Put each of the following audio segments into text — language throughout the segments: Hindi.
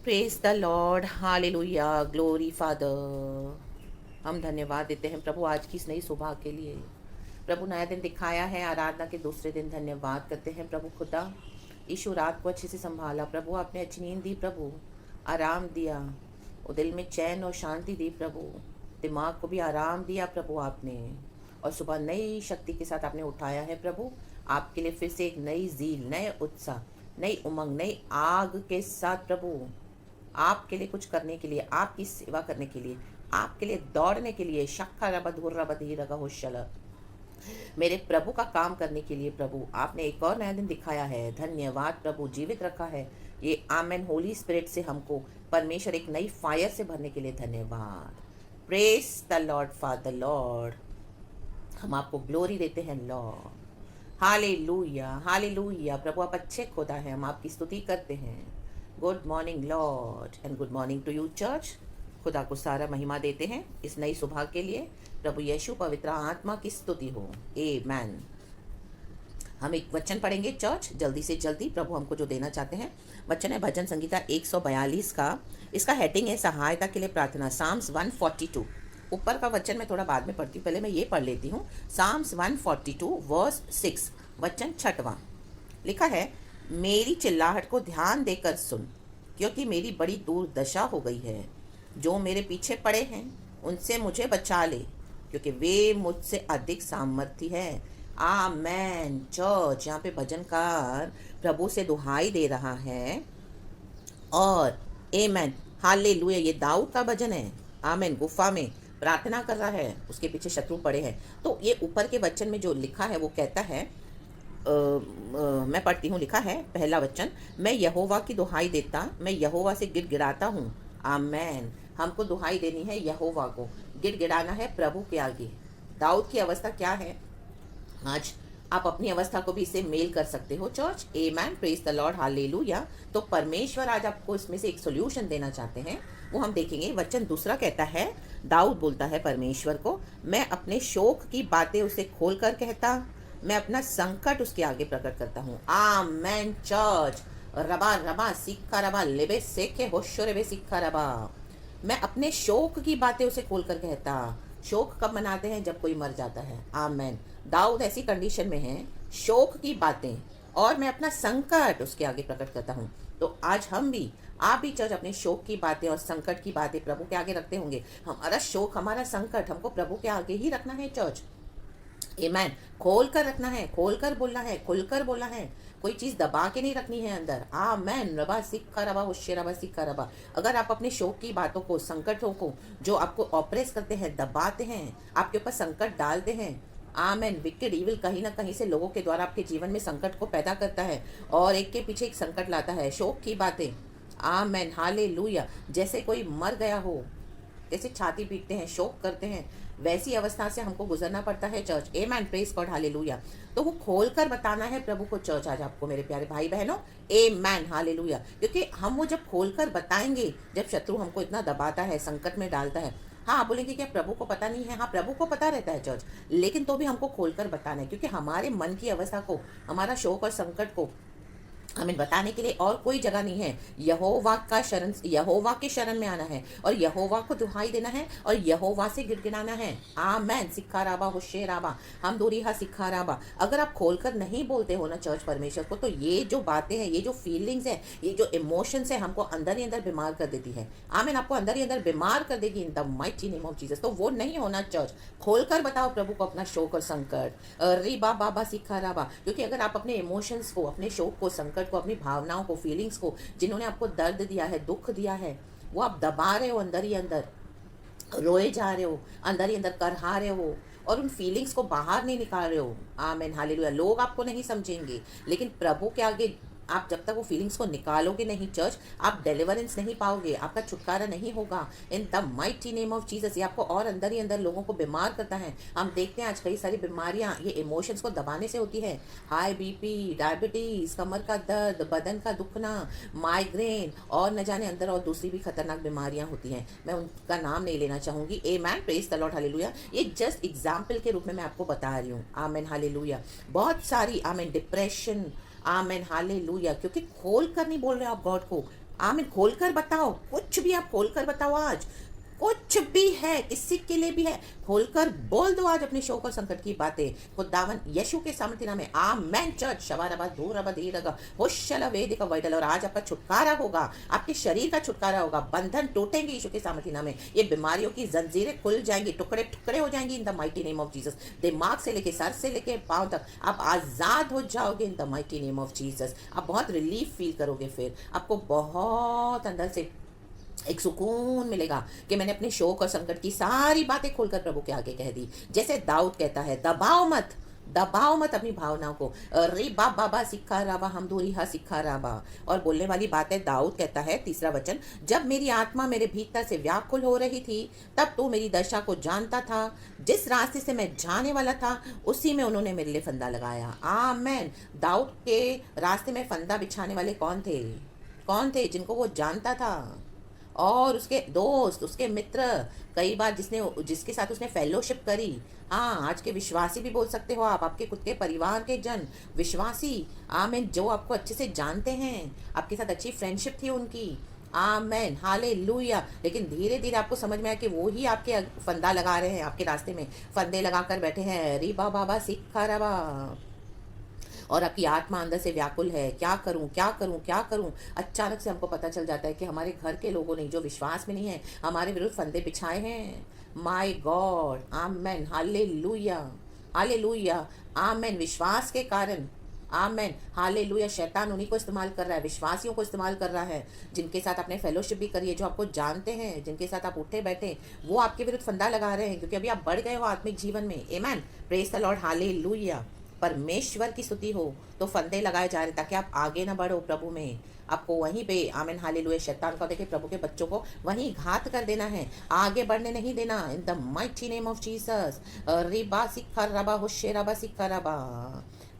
Praise the Lord, hallelujah, glory father. हम धन्यवाद देते हैं प्रभु आज की इस नई सुबह के लिए। प्रभु नया दिन दिखाया है, आराधना के दूसरे दिन धन्यवाद करते हैं प्रभु खुदा। यीशु रात को अच्छे से संभाला प्रभु, आपने अच्छी नींद दी प्रभु, आराम दिया, वो दिल में चैन और शांति दी प्रभु, दिमाग को भी आराम दिया प्रभु आपने, और सुबह नई शक्ति के साथ आपने उठाया है प्रभु। आपके लिए फिर से एक नई जील, नए उत्साह, नई उमंग, नई आग के साथ प्रभु आपके लिए कुछ करने के लिए, आपकी सेवा करने के लिए, आपके लिए दौड़ने के लिए, शक्खा रबद हुर्रा बधी रगा होशल, मेरे प्रभु का काम करने के लिए प्रभु आपने एक और नया दिन दिखाया है। धन्यवाद प्रभु, जीवित रखा है। ये आमेन होली स्पिरिट से हमको परमेश्वर एक नई फायर से भरने के लिए धन्यवाद। Praise the Lord father Lord, हम आपको ग्लोरी देते हैं लॉर्ड। हालेलुया, हालेलुया प्रभु, आप अच्छे खुदा हैं, हम आपकी स्तुति करते हैं। Good morning Lord and good morning to you church. खुदा को सारा महिमा देते हैं इस नई सुबह के लिए। प्रभु यीशु पवित्र आत्मा की स्तुति हो, आमेन। हम एक वचन पढ़ेंगे चर्च, जल्दी से जल्दी प्रभु हमको जो देना चाहते हैं। वचन है भजन संगीता 142 का, इसका हेडिंग है सहायता के लिए प्रार्थना, साम्स 142। ऊपर का वचन मैं थोड़ा बाद में पढ़ती हूँ, पहले मैं ये पढ़ लेती हूँ। साम्स 142 वर्स 6, वचन 6वां। लिखा है, मेरी चिल्लाहट को ध्यान देकर सुन, क्योंकि मेरी बड़ी दुर्दशा हो गई है। जो मेरे पीछे पड़े हैं उनसे मुझे बचा ले, क्योंकि वे मुझसे अधिक सामर्थी है। आमेन। चर्च, यहाँ पे भजनकार प्रभु से दुहाई दे रहा है और आमेन हालेलुया, ये दाऊद का भजन है। आमेन। गुफा में प्रार्थना कर रहा है, उसके पीछे शत्रु पड़े हैं। तो ये ऊपर के वचन में जो लिखा है वो कहता है, मैं पढ़ती हूँ। लिखा है पहला वचन, मैं यहोवा की दुहाई देता, मैं यहोवा से गिड़गिड़ाता हूँ। आमेन। हमको दुहाई देनी है यहोवा को, गिड़गिड़ाना है प्रभु के आगे। दाऊद की अवस्था क्या है, आज आप अपनी अवस्था को भी इससे मेल कर सकते हो church. Amen. Praise the Lord, hallelujah. तो परमेश्वर आज आपको इसमें से एक सॉल्यूशन देना चाहते हैं, वो हम देखेंगे। वचन दूसरा कहता है, दाऊद बोलता है परमेश्वर को, मैं अपने शोक की बातें उसे खोल कर कहता, मैं अपना संकट उसके आगे प्रकट करता हूँ। आमेन चर्च। रबा रबा सिक्का रबा लेबे सेके होशो रेबे सिक्का रबा, मैं अपने शोक की बातें उसे खोल कर कहता। शोक कब मनाते हैं, जब कोई मर जाता है। आमेन। दाऊद ऐसी कंडीशन में है, शोक की बातें, और मैं अपना संकट उसके आगे प्रकट करता हूँ। तो आज हम भी, आप भी चर्च, अपने शोक की बातें और संकट की बातें प्रभु के आगे रखते होंगे। हमारा शोक, हमारा संकट हमको प्रभु के आगे ही रखना है चर्च। आमेन। खोल कर रखना है, खोल कर बोलना है, खुलकर बोलना है, कोई चीज दबा के नहीं रखनी है अंदर। आमेन। रबा सिक्का रबा होशे रबा सिक्का रबा। अगर आप अपने शोक की बातों को, संकटों को, जो आपको ऑपरेस करते हैं, दबाते हैं, आपके ऊपर संकट डालते हैं, आमेन, विकेड इविल कहीं ना कहीं से लोगों के द्वारा आपके जीवन में संकट को पैदा करता है और एक के पीछे एक संकट लाता है। शोक की बातें, आमेन हालेलुया। जैसे कोई मर गया हो, जैसे छाती पीटते हैं, शोक करते हैं, वैसी अवस्था से हमको गुजरना पड़ता है church. Amen. Praise God, hallelujah. तो वो खोलकर बताना है प्रभु को चर्च आज आपको, मेरे प्यारे भाई बहनों। Amen hallelujah. क्योंकि हम वो जब खोलकर बताएंगे, जब शत्रु हमको इतना दबाता है, संकट में डालता है, हाँ आप बोलेंगे क्या प्रभु को पता नहीं है? हाँ प्रभु को पता रहता है चर्च, लेकिन तो भी हमको खोलकर बताना है, क्योंकि हमारे मन की अवस्था को, हमारा शोक और संकट को हमें बताने के लिए और कोई जगह नहीं है। यहोवा का शरण, यहोवा के शरण में आना है और यहोवा को दुहाई देना है और यहोवा से गिड़गिड़ाना है। आमेन। सिक्खा राबा होशे राबा, हम दूरी हा सिक्खा राबा। अगर आप खोलकर नहीं बोलते हो ना चर्च परमेश्वर को, तो ये जो बातें हैं, ये जो फीलिंग्स है, ये जो इमोशंस है, हमको अंदर ही अंदर बीमार कर देती है। आमेन। आपको अंदर ही अंदर बीमार कर देगी इन the mighty name of Jesus. तो वो नहीं होना चर्च। खोलकर बताओ प्रभु को अपना शोक और संकट। रीबा बाबा सिक्खा राबा। क्योंकि अगर आप अपने इमोशंस को, अपने शोक को, संकट को, अपनी भावनाओं को, फीलिंग्स को, जिन्होंने आपको दर्द दिया है, दुख दिया है, वो आप दबा रहे हो, अंदर ही अंदर रोए जा रहे हो, अंदर ही अंदर करहा रहे हो और उन फीलिंग्स को बाहर नहीं निकाल रहे हो। Amen hallelujah. लोग आपको नहीं समझेंगे, लेकिन प्रभु के आगे आप जब तक वो फीलिंग्स को निकालोगे नहीं चर्च, आप डिलीवरेंस नहीं पाओगे, आपका छुटकारा नहीं होगा इन the mighty name of Jesus. ये आपको और अंदर ही अंदर लोगों को बीमार करता है। हम देखते हैं आज कई सारी बीमारियां ये इमोशंस को दबाने से होती है। हाई बीपी, डायबिटीज, कमर का दर्द, बदन का दुखना, माइग्रेन और न जाने अंदर और दूसरी भी खतरनाक बीमारियां होती हैं। मैं उनका नाम नहीं लेना चाहूंगी। Amen. Praise the Lord, hallelujah. ये जस्ट एग्जाम्पल के रूप में मैं आपको बता रही हूँ। Amen hallelujah. बहुत सारी, आमेन, डिप्रेशन, आमेन हालेलुया। क्योंकि खोल कर नहीं बोल रहे आप गॉड को, आमीन। खोलकर बताओ, कुछ भी आप खोलकर बताओ आज, कुछ भी है, किसी के लिए भी है, खोलकर बोल दो आज अपने शोक और संकट की बातें खुदावन यीशु के सामर्थ्य नाम में। आमेन। चर्च शबारबा दूरबा धीरगा होशला वेदिका वैडल, और आज आपका छुटकारा होगा, आपके शरीर का छुटकारा होगा, बंधन टूटेंगे यीशु के सामर्थ्य नाम में। ये बीमारियों की जंजीरें खुल जाएंगी, टुकड़े टुकड़े हो जाएंगी इन the mighty name of Jesus. दिमाग से लेके सर से लेके पांव तक आप आजाद हो जाओगे इन the mighty name of Jesus. आप बहुत रिलीफ फील करोगे, फिर आपको बहुत अंदर से एक सुकून मिलेगा कि मैंने अपने शोक और संकट की सारी बातें खोलकर प्रभु के आगे कह दी। जैसे दाऊद कहता है, दबाओ मत, दबाओ मत अपनी भावनाओं को। रे बाप बाबा सिखा राबा हम दूरी हा सिखा राबा। और बोलने वाली बात है, दाऊद कहता है 3रा वचन, जब मेरी आत्मा मेरे भीतर से व्याकुल हो रही थी तब तू मेरी दशा को जानता था। जिस रास्ते से मैं जाने वाला था उसी में उन्होंने मेरे लिए फंदा लगाया। आमेन। दाऊद के रास्ते में फंदा बिछाने वाले कौन थे? कौन थे? जिनको वो जानता था, और उसके दोस्त, उसके मित्र, कई बार जिसके साथ उसने फेलोशिप करी। हाँ, आज के विश्वासी भी बोल सकते हो आप, आपके खुद के परिवार के जन विश्वासी, आमीन, जो आपको अच्छे से जानते हैं, आपके साथ अच्छी फ्रेंडशिप थी उनकी। आमेन, हालेलुया। लेकिन धीरे धीरे आपको समझ में आया कि वो ही आपके फंदा लगा रहे हैं, आपके रास्ते में फंदे लगा कर बैठे हैं। री बाबा सिखा रबा, और आपकी आत्मा अंदर से व्याकुल है, क्या करूं क्या करूं क्या करूं। अचानक से हमको पता चल जाता है कि हमारे घर के लोगों ने, जो विश्वास में नहीं है, हमारे विरुद्ध फंदे बिछाए हैं। My God, amen, hallelujah, hallelujah, amen. विश्वास के कारण, आमेन, हालेलुया, शैतान उन्हीं को इस्तेमाल कर रहा है, विश्वासियों को इस्तेमाल कर रहा है, जिनके साथ आपने फेलोशिप भी करी है, जो आपको जानते हैं, जिनके साथ आप उठे बैठे, वो आपके विरुद्ध फंदा लगा रहे हैं, क्योंकि अभी आप बढ़ गए हो आत्मिक जीवन में। आमेन, प्रेज द लॉर्ड, हालेलुया। परमेश्वर की स्तुति हो, तो फंदे लगाए जा रहे ताकि आप आगे ना बढ़ो प्रभु में। आपको वहीं पे, आमीन, हालेलुया, शैतान को देखे प्रभु के बच्चों को वहीं घात कर देना है, आगे बढ़ने नहीं देना in the mighty name of Jesus. रिबा सिक्खा रबा होशे रबा सिक्खा रबा।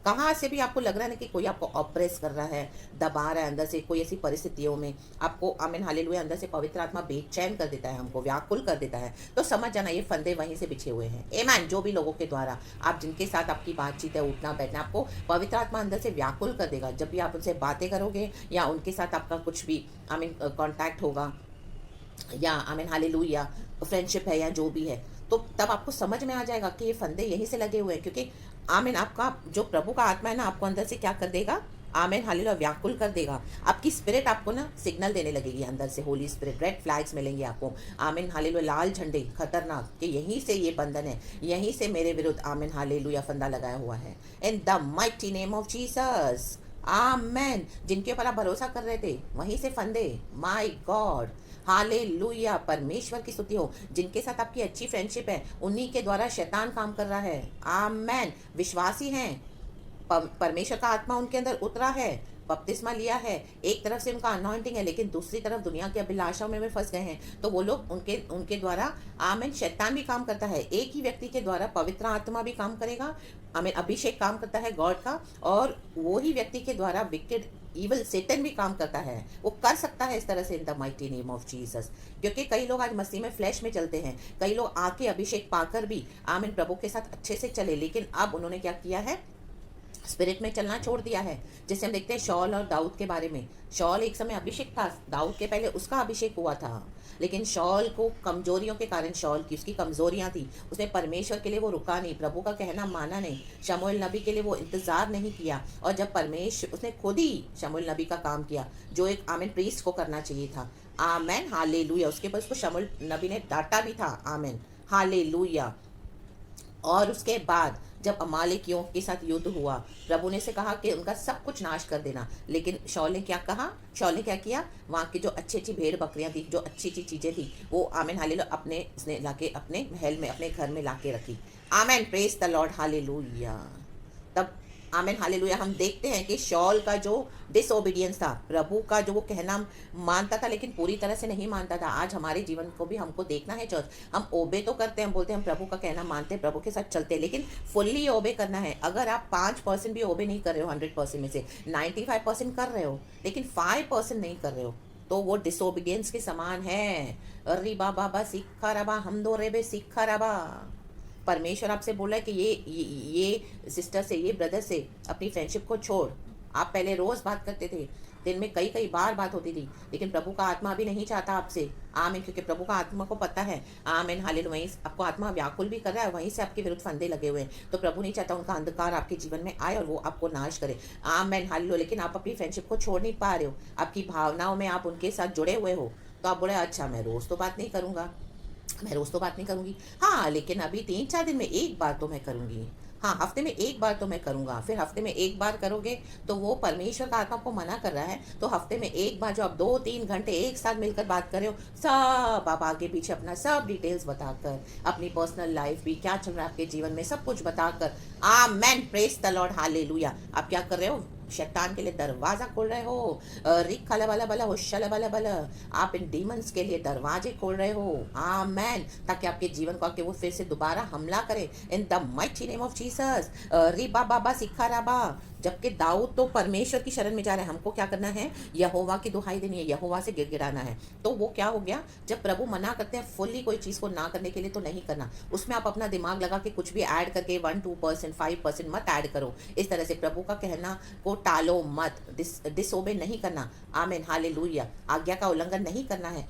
कहाँ से भी आपको लग रहा है ना कि कोई आपको ऑप्रेस कर रहा है, दबा रहा है अंदर से, कोई ऐसी परिस्थितियों में आपको, आमीन, हालेलुया, अंदर से पवित्र आत्मा बेचैन कर देता है, हमको व्याकुल कर देता है, तो समझ जाना ये फंदे वहीं से बिछे हुए हैं। आमीन। जो भी लोगों के द्वारा आप, जिनके साथ आपकी बातचीत है, उठना बैठना, आपको पवित्र आत्मा अंदर से व्याकुल कर देगा। जब भी आप उनसे बातें करोगे या उनके साथ आपका कुछ भी, आमीन, कॉन्टैक्ट होगा, या आमीन, हालेलुया, फ्रेंडशिप है या जो भी है, तो तब आपको समझ में आ जाएगा कि ये फंदे यहीं से लगे हुए हैं। क्योंकि आमीन, आपका जो प्रभु का आत्मा है ना, आपको अंदर से क्या कर देगा? आमीन, हालेलुया, व्याकुल कर देगा। आपकी स्पिरिट आपको ना सिग्नल देने लगेगी अंदर से, होली स्पिरिट, रेड फ्लैग्स मिलेंगे आपको, आमीन, हालेलुया, लाल झंडे खतरनाक, कि यहीं से ये बंधन है, यहीं से मेरे विरुद्ध, आमीन, हालेलुया, फंदा लगाया हुआ है in the mighty name of Jesus. Amen. जिनके ऊपर आप भरोसा कर रहे थे वहीं से फंदे, माय गॉड, हालेलुया, परमेश्वर की स्तुति हो। जिनके साथ आपकी अच्छी फ्रेंडशिप है, उन्हीं के द्वारा शैतान काम कर रहा है। आमेन। विश्वासी हैं, परमेश्वर का आत्मा उनके अंदर उतरा है, बपतिस्मा लिया है, एक तरफ से उनका अनॉइंटिंग है, लेकिन दूसरी तरफ दुनिया की अभिलाषाओं में फंस गए हैं, तो वो लोग, उनके द्वारा, आमीन, शैतान भी काम करता है। एक ही व्यक्ति के द्वारा पवित्र आत्मा भी काम करेगा, आमीन, अभिषेक काम करता है गॉड का, और वो ही व्यक्ति के द्वारा विकेड इवल सेटन भी काम करता है। वो कर सकता है इस तरह से in the mighty name of Jesus. क्योंकि कई लोग आज मसीह में फ्लैश में चलते हैं, कई लोग आके अभिषेक पाकर भी, आमीन, प्रभु के साथ अच्छे से चले, लेकिन अब उन्होंने क्या किया है? स्पिरिट में चलना छोड़ दिया है। जैसे हम देखते हैं शॉल और दाऊद के बारे में, शॉल एक समय अभिषेक था, दाऊद के पहले उसका अभिषेक हुआ था, लेकिन शॉल को कमजोरियों के कारण, शॉल की उसकी कमजोरियां थी, उसने परमेश्वर के लिए वो रुका नहीं, प्रभु का कहना माना नहीं, शमूएल नबी के लिए वो इंतजार नहीं किया, और जब परमेश्वर, उसने खुद ही शमूएल नबी का काम किया जो एक, आमीन, प्रीस्ट को करना चाहिए था। आमेन, हालेलुया। उसके बाद उसको शमूएल नबी ने डांटा भी था। आमेन, हालेलुया। और उसके बाद जब अमालेकियों के साथ युद्ध हुआ, प्रभु ने से कहा कि उनका सब कुछ नाश कर देना, लेकिन शॉल ने क्या कहा? शॉल ने क्या किया? वहाँ की जो अच्छी अच्छी भेड़ बकरियाँ थी, जो अच्छी अच्छी चीज़ें थी, वो, आमीन, हालेलुया, अपने उसने लाके अपने महल में, अपने घर में लाके रखी। आमीन, प्रेज द लॉर्ड, हालेलुया। तब, आमीन, हालेलुया, हम देखते हैं कि शॉल का जो डिसओबीडियंस था, प्रभु का जो वो कहना मानता था लेकिन पूरी तरह से नहीं मानता था। आज हमारे जीवन को भी हमको देखना है चर्च, हम ओबे तो करते हैं, हम बोलते हैं हम प्रभु का कहना मानते हैं, प्रभु के साथ चलते हैं, लेकिन फुल्ली ओबे करना है। अगर आप 5% भी ओबे नहीं कर रहे हो 100% में से, 95% कर रहे हो लेकिन 5% नहीं कर रहे हो, तो वो डिसओबीडियंस के समान है। अरे बाबा सिक्खा रबा, हम दो रेबे सिक्खा रबा। परमेश्वर आपसे बोला है कि ये सिस्टर से, ये ब्रदर से अपनी फ्रेंडशिप को छोड़। आप पहले रोज बात करते थे, दिन में कई कई बार बात होती थी, लेकिन प्रभु का आत्मा अभी नहीं चाहता आपसे। आमीन, क्योंकि प्रभु का आत्मा को पता है। आमीन, हालेलुया। वहीं आपको आत्मा व्याकुल भी कर रहा है, वहीं से आपके विरुद्ध फंदे लगे हुए हैं। तो प्रभु नहीं चाहता उनका अंधकार आपके जीवन में आए और वो आपको नाश करे। आमीन, हालेलुया। लेकिन आप अपनी फ्रेंडशिप को छोड़ नहीं पा रहे हो, आपकी भावनाओं में आप उनके साथ जुड़े हुए हो। तो आप बोले अच्छा मैं रोज़ तो बात नहीं करूँगा, मैं रोज़ तो बात नहीं करूँगी, हाँ लेकिन अभी 3-4 दिन में एक बार तो मैं करूँगी, हाँ हफ्ते में एक बार तो मैं करूँगा। फिर हफ्ते में एक बार करोगे तो वो परमेश्वर का आत्मा आपको मना कर रहा है। तो हफ्ते में एक बार जो आप 2-3 घंटे एक साथ मिलकर बात कर रहे हो, सब आप आगे पीछे अपना सब डिटेल्स बताकर, अपनी पर्सनल लाइफ भी क्या चल रहा है आपके जीवन में सब कुछ बताकर, आमेन, प्रेज द लॉर्ड, हालेलुया। आप क्या कर रहे हो? शैतान के लिए दरवाजा खोल रहे हो। रिक खाला वाला बला होशला वाला बला, आप इन डीमंस के लिए दरवाजे खोल रहे हो। आमेन, ताकि आपके जीवन को आके वो फिर से दोबारा हमला करे in the mighty name of Jesus. रिबा बाबा सिखा राबा। जबकि दाऊद तो परमेश्वर की शरण में जा रहे हैं, हमको क्या करना है? यहोवा की दुहाई देनी है, यहोवा से गिड़गिड़ाना है। तो वो क्या हो गया, जब प्रभु मना करते हैं फुल्ली कोई चीज़ को ना करने के लिए तो नहीं करना, उसमें आप अपना दिमाग लगा के कुछ भी ऐड करके 1-2%, 5% मत ऐड करो। इस तरह से प्रभु का कहना को टालो मत, डिसओबे नहीं करना। आमीन, हालेलुया। आज्ञा का उल्लंघन नहीं करना है।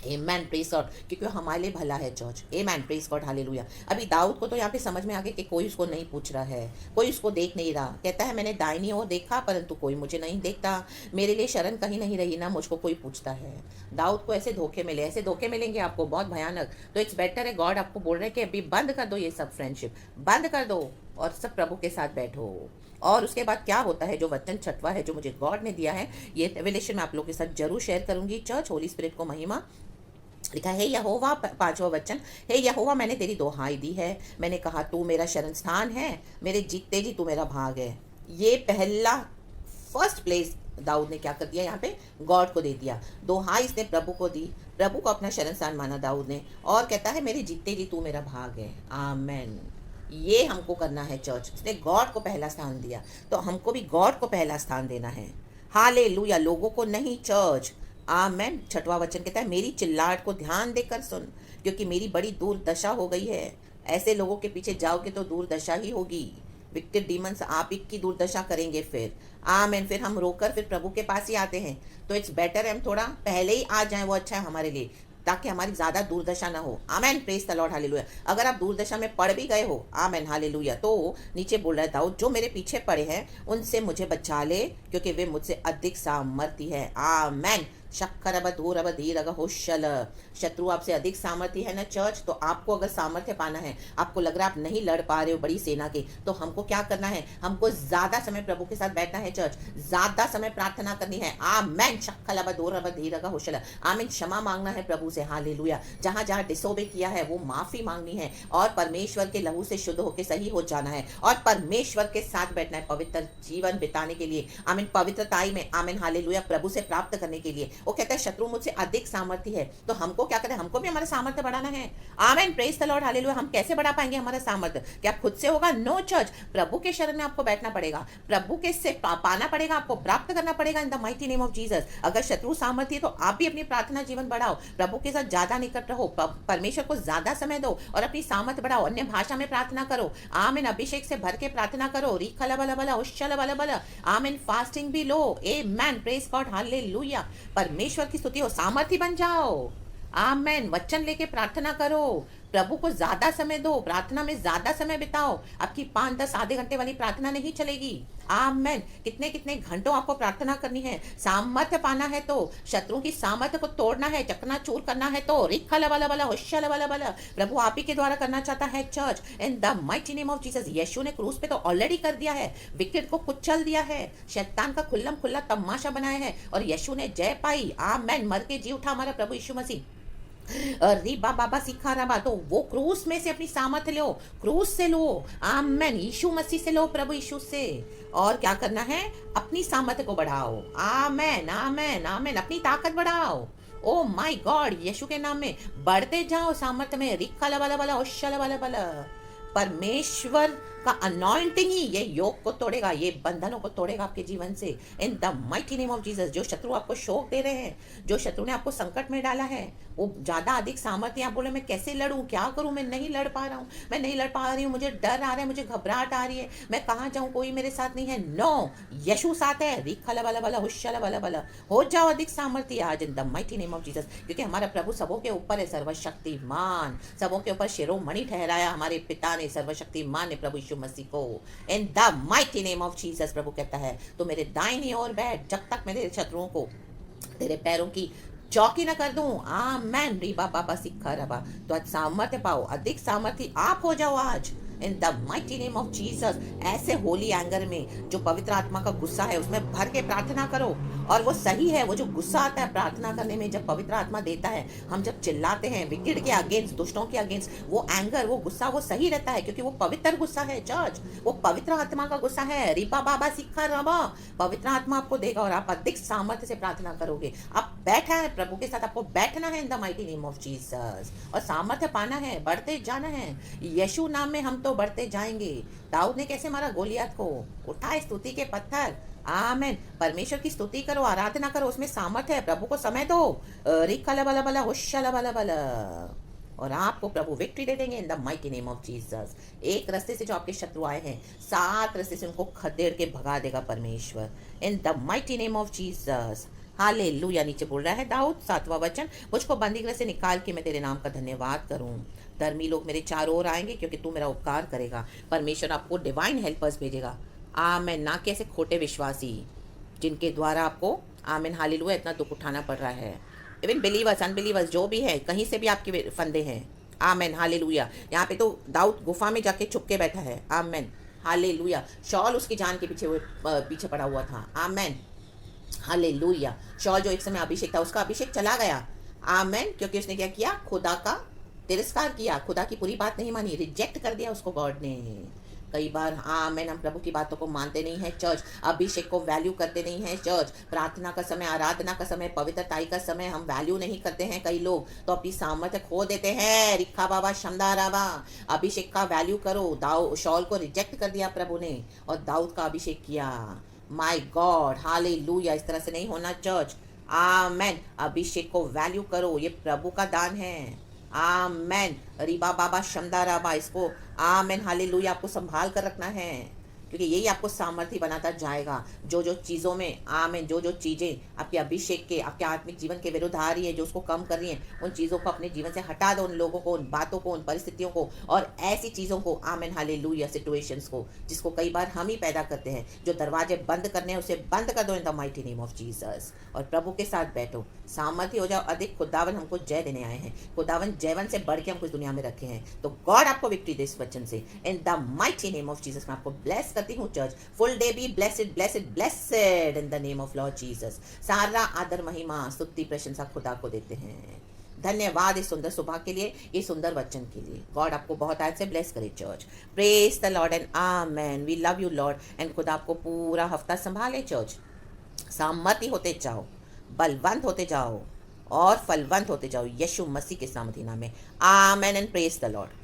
आमेन, प्रेज गॉड, क्योंकि वो हमारे लिए भला है church. Amen, praise God, hallelujah. अभी दाऊद को तो यहाँ पे समझ में आ गया कि कोई उसको नहीं पूछ रहा है, कोई उसको देख नहीं रहा। कहता है मैंने दाहिनी ओर देखा परंतु कोई मुझे नहीं देखता, मेरे लिए शरण कहीं नहीं रही, ना मुझको कोई पूछता है। दाऊद को ऐसे धोखे मिले, ऐसे धोखे मिलेंगे आपको बहुत भयानक। तो इट्स बेटर है, गॉड आपको बोल रहे हैं कि अभी बंद कर दो ये सब फ्रेंडशिप, बंद कर दो और सब प्रभु के साथ बैठो। और उसके बाद क्या होता है, जो वचन छठवा है जो मुझे गॉड ने दिया है, ये रेवलेशन मैं आप लोगों के साथ जरूर शेयर करूंगी। चर्च, होली स्पिरिट को महिमा। लिखा है यहोवा, 5वां वचन, हे यहोवा मैंने तेरी दोहाई दी है, मैंने कहा तू मेरा शरण स्थान है, मेरे जीतते जी तू मेरा भाग है। ये पहला फर्स्ट प्लेस दाऊद ने क्या कर दिया, यहाँ पे गॉड को दे दिया। दोहाई इसने प्रभु को दी, प्रभु को अपना शरण स्थान माना दाऊद ने, और कहता है मेरे जीतते जी तू मेरा भाग है। आमेन। ये हमको करना है चर्च, उसने गॉड को पहला स्थान दिया, तो हमको भी गॉड को पहला स्थान देना है। हालेलुया, लोगों को नहीं, चर्च। आमेन। 6वां वचन कहता है मेरी चिल्लाहट को ध्यान देकर सुन, क्योंकि मेरी बड़ी दुर्दशा हो गई है। ऐसे लोगों के पीछे जाओगे तो दुर्दशा ही होगी। विक्टिव डीमंस आप ही की दुर्दशा करेंगे फिर। आमेन। फिर हम रोकर फिर प्रभु के पास ही आते हैं। तो इट्स बेटर हम थोड़ा पहले ही आ जाएं, वो अच्छा है हमारे लिए, ताकि हमारी ज़्यादा दुर्दशा ना हो। आमेन, प्रेज द लॉर्ड, हालेलुया। अगर आप दुर्दशा में पड़ भी गए हो, आमेन, हालेलुया, तो नीचे बोल रहा है दाऊद, जो मेरे पीछे पड़े हैं उनसे मुझे बचा ले, क्योंकि वे मुझसे अधिक सामर्थी है। आमेन। शक्कर अब धूर अब धीर अगर होशल, शत्रु आपसे अधिक सामर्थ्य है ना चर्च। तो आपको अगर सामर्थ्य पाना है, आपको लग रहा है आप नहीं लड़ पा रहे हो बड़ी सेना के, तो हमको क्या करना है, हमको ज्यादा समय प्रभु के साथ बैठना है चर्च, ज्यादा समय प्रार्थना करनी है। आमेन। शक्कल अब धूर अब धीर अगर होशल, आमीन। क्षमा मांगना है प्रभु से, हालेलुया। जहां जहां डिसोबे किया है वो माफी मांगनी है, और परमेश्वर के लहू से शुद्ध होकर सही हो जाना है, और परमेश्वर के साथ बैठना है पवित्र जीवन बिताने के लिए। आमीन, पवित्रताई में, आमीन, हालेलुया, प्रभु से प्राप्त करने के लिए। वो कहता है शत्रु मुझसे अधिक सामर्थ्य है, तो हमको क्या करें, हमको भी हमारा सामर्थ्य बढ़ाना है। आमेन, प्रेज द लॉर्ड, हालेलुया। हम कैसे बढ़ा पाएंगे हमारा सामर्थ्य? क्या खुद से होगा? नो चर्च, प्रभु के शरण में आपको बैठना पड़ेगा, प्रभु के से पाना पड़ेगा, आपको प्राप्त करना पड़ेगा इन the mighty name of Jesus. अगर शत्रु सामर्थ्य है तो आप भी अपनी प्रार्थना जीवन बढ़ाओ, प्रभु के साथ ज्यादा निकट रहो, परमेश्वर को ज्यादा समय दो और अपनी सामर्थ्य बढ़ाओ। अन्य भाषा में प्रार्थना करो, आमीन, अभिषेक से भर के प्रार्थना करो, रिखला बला बला उशला बला बला, आमीन, फास्टिंग भी लो। आमेन, प्रेज गॉड, हालेलुया। परमेश्वर की स्तुति हो, सामर्थी बन जाओ। आमेन। वचन लेके प्रार्थना करो, प्रभु को ज्यादा समय दो, प्रार्थना में ज्यादा समय बिताओ। आपकी 5-10 आधे घंटे वाली प्रार्थना नहीं चलेगी। आमेन। कितने कितने घंटों आपको प्रार्थना करनी है। सामर्थ्य पाना है तो, शत्रु की सामर्थ्य को तोड़ना है, चकनाचूर करना है तो, रिखला वाला वाला होशला वाला वाला, प्रभु आप ही के द्वारा करना चाहता है church, in the mighty name of Jesus. यीशु ने क्रूस पे तो ऑलरेडी कर दिया है, विकेट को कुचल दिया है, शैतान का खुल्लम खुल्ला तमाशा बनाया है, और यीशु ने जय पाई। आमेन। मर के जी उठा हमारा प्रभु यीशु मसीह। रिबा बाबा सिखा रहा, तो वो क्रूस में से अपनी सामर्थ्य लो, क्रूस से लो। आमेन। यीशु मसीह से लो, प्रभु यीशु से। और क्या करना है, अपनी सामर्थ्य को बढ़ाओ। आमेन, आमेन, आमेन। अपनी ताकत बढ़ाओ। ओ माय गॉड, यीशु के नाम में बढ़ते जाओ सामर्थ्य में। रिक्का वाला वाला, ओशला वाला वाला। परमेश्वर का अनॉइंटिंग ही ये योग को तोड़ेगा, ये बंधनों को तोड़ेगा आपके जीवन से। In the mighty name of Jesus. जो शत्रु आपको शोक दे रहे हैं, जो शत्रु ने आपको संकट में डाला है, वो ज्यादा अधिक सामर्थ्य, आप बोले मैं कैसे लड़ूं, क्या करूं, मैं नहीं लड़ पा रहा हूं, मैं नहीं लड़ पा रही हूँ, मुझे डर आ रहा है, मुझे घबराहट आ रही है, मैं कहाँ जाऊं, कोई मेरे साथ नहीं है। नो, यशु साथ है। रिखला वाला वाला हुशला वाला वाला, हो जाओ अधिक सामर्थ्य आज इन the mighty name of Jesus. क्योंकि हमारा प्रभु सबों के ऊपर है, सर्वशक्तिमान, सबों के ऊपर शिरोमणि ठहराया हमारे पिता ने, सर्वशक्तिमान ने, प्रभु यीशु मसीह को। In the mighty name of Jesus. प्रभु कहता है तो मेरे दाहिनी ओर बैठ, जब तक मैं तेरे शत्रुओं को तेरे पैरों की चौकी न कर दूं। आमेन। रीबा बाबा सिक्खा रबा। तो आज सामर्थ्य पाओ, अधिक सामर्थ्य आप हो जाओ आज इन the mighty name of Jesus. ऐसे होली एंगर में जो पवित्र आत्मा का गुस्सा है उसमें भर के प्रार्थना करो। और वो सही है, वो जो गुस्सा आता है प्रार्थना करने में, जब पवित्र आत्मा देता है, हम जब चिल्लाते हैं विकेट के अगेंस्ट, दुष्टों के अगेंस्ट, वो एंगर, वो गुस्सा, वो सही रहता है, क्योंकि वो पवित्र गुस्सा है चर्च, वो पवित्र आत्मा का गुस्सा है। रिपा बाबा सिक्खा रबा। पवित्र आत्मा आपको देगा और आप अधिक सामर्थ्य से प्रार्थना करोगे। आप बैठा है प्रभु के साथ, आपको बैठना है in the mighty name of Jesus और सामर्थ्य पाना है, बढ़ते जाना है। यीशु नाम में हम तो बढ़ते जाएंगे। दाऊद ने कैसे मारा गोलियत को, उठाए स्तुति के पत्थर। आमेन। परमेश्वर की स्तुति करो, आराधना करो, उसमें सामर्थ्य है। प्रभु को समय दो। रिखला बला बला हुशला बला बला, और आपको प्रभु विक्ट्री दे देंगे इन the mighty name of Jesus. एक रास्ते से जो आपके शत्रु आए हैं, 7 रास्ते से उनको खदेड़ के भगा देगा परमेश्वर इन the mighty name of Jesus. Hallelujah. नीचे बोल रहा है दाऊद 7वां वचन, मुझको बंदीगृह से निकाल के मैं तेरे नाम का धन्यवाद करूं। धर्मी लोग मेरे चारों ओर आएंगे क्योंकि तू मेरा उपकार करेगा। परमेश्वर आपको डिवाइन हेल्पर्स भेजेगा। आमेन। ना कैसे खोटे विश्वासी जिनके द्वारा आपको, आमेन हालेलुया, इतना दुख उठाना पड़ रहा है। इवन बिलीवर्स, अनबिलीवर्स, जो भी है, कहीं से भी आपके फंदे हैं। Amen hallelujah. यहाँ पे तो दाऊद गुफा में जाके छुप के बैठा है। Amen hallelujah. शॉल उसकी जान के पीछे पड़ा हुआ था। Amen hallelujah. शॉल जो एक समय अभिषेक था, उसका अभिषेक चला गया। आमेन। क्योंकि उसने क्या किया, खुदा का तिरस्कार किया, खुदा की पूरी बात नहीं मानी, रिजेक्ट कर दिया उसको गॉड ने। कई बार आमेन, हम प्रभु की बातों को मानते नहीं है चर्च, अभिषेक को वैल्यू करते नहीं है चर्च, प्रार्थना का समय, आराधना का समय, पवित्रताई का समय हम वैल्यू नहीं करते हैं। कई लोग तो अपनी सामर्थ्य खो देते हैं। रिखा बाबा शमदा राबा। अभिषेक का वैल्यू करो। शॉल को रिजेक्ट कर दिया प्रभु ने और दाऊद का अभिषेक किया। My God hallelujah. इस तरह से नहीं होना चर्च। आमेन। अभिषेक को वैल्यू करो, ये प्रभु का दान है। आमेन। रिबा बाबा शमदा राबा। इसको आमेन हालेलुया आपको संभाल कर रखना है, क्योंकि यही आपको सामर्थ्य बनाता जाएगा। जो जो चीज़ों में, आमेन, जो जो चीज़ें आपके अभिषेक के, आपके आत्मिक जीवन के विरुद्ध आ रही है, जो उसको कम कर रही हैं, उन चीज़ों को अपने जीवन से हटा दो, उन लोगों को, उन बातों को, उन परिस्थितियों को और ऐसी चीज़ों को, आमेन हालेलुया, सिचुएशंस को जिसको कई बार हम ही पैदा करते हैं। जो दरवाजे बंद करने हैं उसे बंद कर दो इन the mighty name of Jesus और प्रभु के साथ बैठो, सामर्थ्य हो जाओ अधिक। खुदावन हमको जय देने आए हैं, खुदावन जयवन से बढ़ के हमको इस दुनिया में रखे हैं। तो गॉड आपको विक्ट्री दे इस वचन से in the mighty name of Jesus. मैं आपको ब्लेस करती हूँ church. Full day be blessed, blessed, blessed in the name of Lord Jesus. सारा आदर, महिमा, स्तुति, प्रशंसा खुदा को देते हैं। धन्यवाद इस सुंदर सुबह के लिए, ये सुंदर वचन के लिए। गॉड आपको बहुत आज से ब्लेस करे church. Praise the Lord and amen. We love you Lord एंड खुदा आपको पूरा हफ्ता संभाले चर्च। सामर्थ्य होते जाओ, बलवंत होते जाओ और फलवंत होते जाओ यीशु मसीह के सामर्थ्य नाम में। आमेन एंड प्रेज द लॉर्ड।